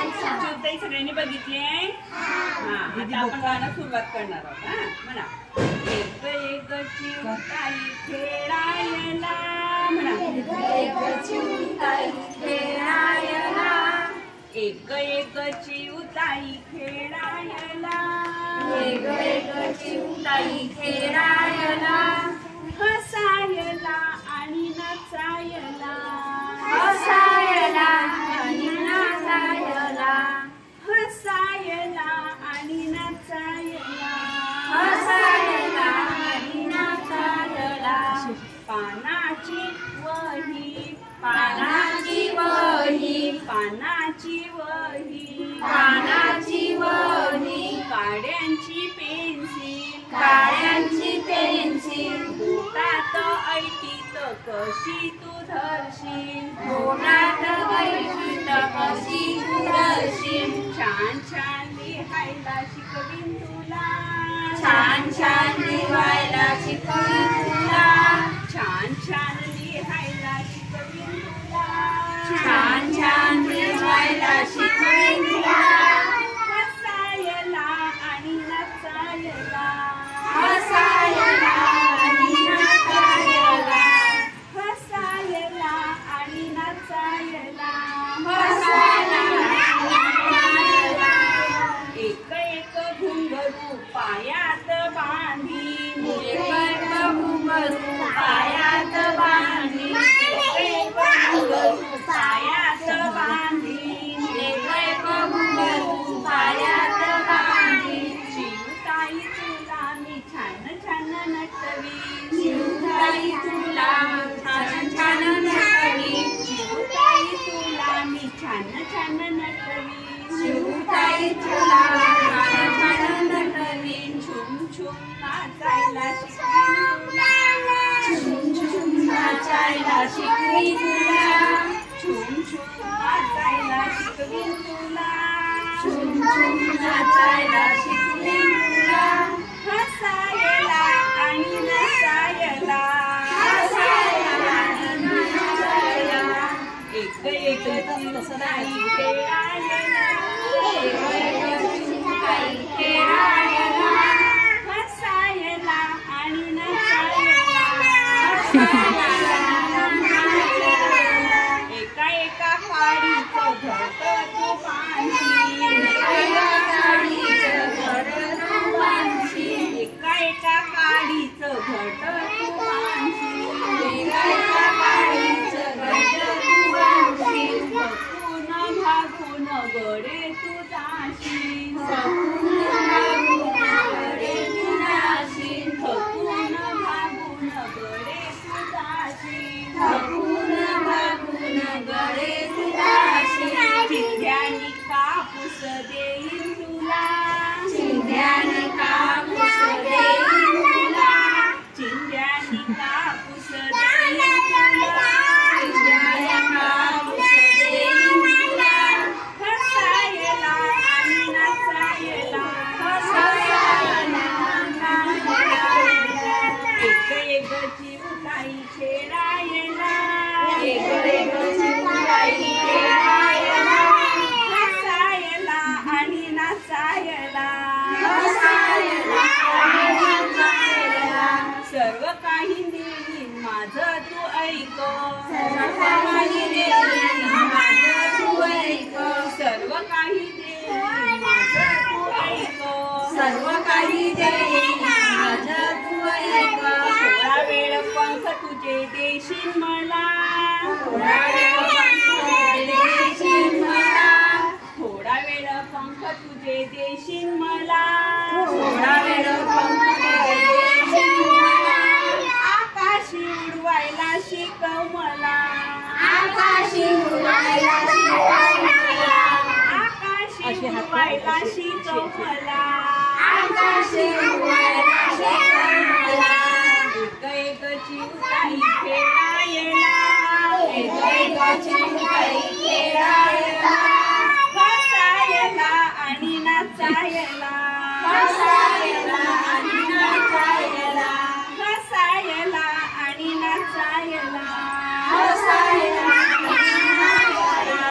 चिवताई सगळ्यांनी बघितली आहे? आता आपण गाणं सुरुवात करणार आहोत. म्हणा एक एक चिवताई खेळायला, म्हणा एक चिवताई खेळायला, एक एक चिवताई खेळायला, एक एक चिवताई खेळायला, हसायला आणि नचायला, हसायला आणि नचायला, हसायला आणि नचायला, हसायला आणि नचायला, पानाची वही, पानाची वही, पानाची वही, पानाची वही, काड्यांची पेन्सिल, काड्यांची पेन्सिल, बोटात ऐटीत कशी तू धरशील, बोटात ऐटीत कशी तू धरशील, छान छान लिहायला शिकवीन तुला, छान छान लिहायला शिकवीन तुला, छान छान लिहायला शिकवीन तुला, छान छान लिहायला शिकवीन तुला, हसायला आणि नचायला, हसायला आणि नचायला, हसायला आणि नचायला, हसायला आणि नचायला, एक एक घुंगरू पायात बांधीन, एक एक घुंगरू पायात बांधीन, एक एक घुंगरू पायात बांधीन, एक एक घुंगरू पायात बांधीन, चिवताई तुला मी छान छान नटवीन, चिवताई तुला छान छान नटवीन, चिवताई तुला मी छान छान नटवीन, चिवताई तुला छान छान नटवीन, छुम छुम नाचायला शिकवीन तुला, छुम छुम नाचायला शिकवीन तुला, छुम छुम नाचायला शिकवीन तुला, छुम छुम नाचायला शिकवीन तुला, हसायला आणि नचायला, हसायला आणि नचायला, एक एक चिवताई खेळायला, एक एक चिवताई खेळायला, हसायला आणि नचायला, हसायला आणि नचायला, एका एका काडीचं घट तू बांधशील, एका काडीचं घट तू बांधशील, एका एका काडीचं घट तू बांधशील, एका एका काडीचं घट तू बांधशील, थकून भागून गडे तू जाशील, थकून भागून गडे तू जाशील, थकून भागून गडे तू जाशील, थकून भागून गडे तू जाशील, चिंध्यानी कापूस देईन तुला, चिंध्यानी कापूस देईन तुला, चिंध्यानी कापूस देईन तुला, चिंध्यानी कापूस देईन तुला, हसायला आणि नचायला, हसायला आणि नचायला, एक एक चिवताई खेळायला, एक एक चिवताई खेळायला, हसायला आणि नचायला, हसायला आणि नचायला, सर्व काही देईन माझं तू ऐक, सर्व काही देईन माझं तू ऐक, सर्व काही देईन माझं तू ऐक, सर्व काही देईन माझं तू ऐक, थोडा वेळ पंख तुझे देशील मला, थोडा वेळ पंख तुझे देशील मला, थोडा वेळ पंख तुझे देशील मला, थोडा वेळ पंख तुझे देशील मला, आकाशी उडवायला शिकव मला, आकाशी उडवायला शिकव मला, आकाशी उडवायला शिकव मला, आकाशी उडवायला शिकव मला, एक एक चिवताई खेळायला, एक एक चिवताई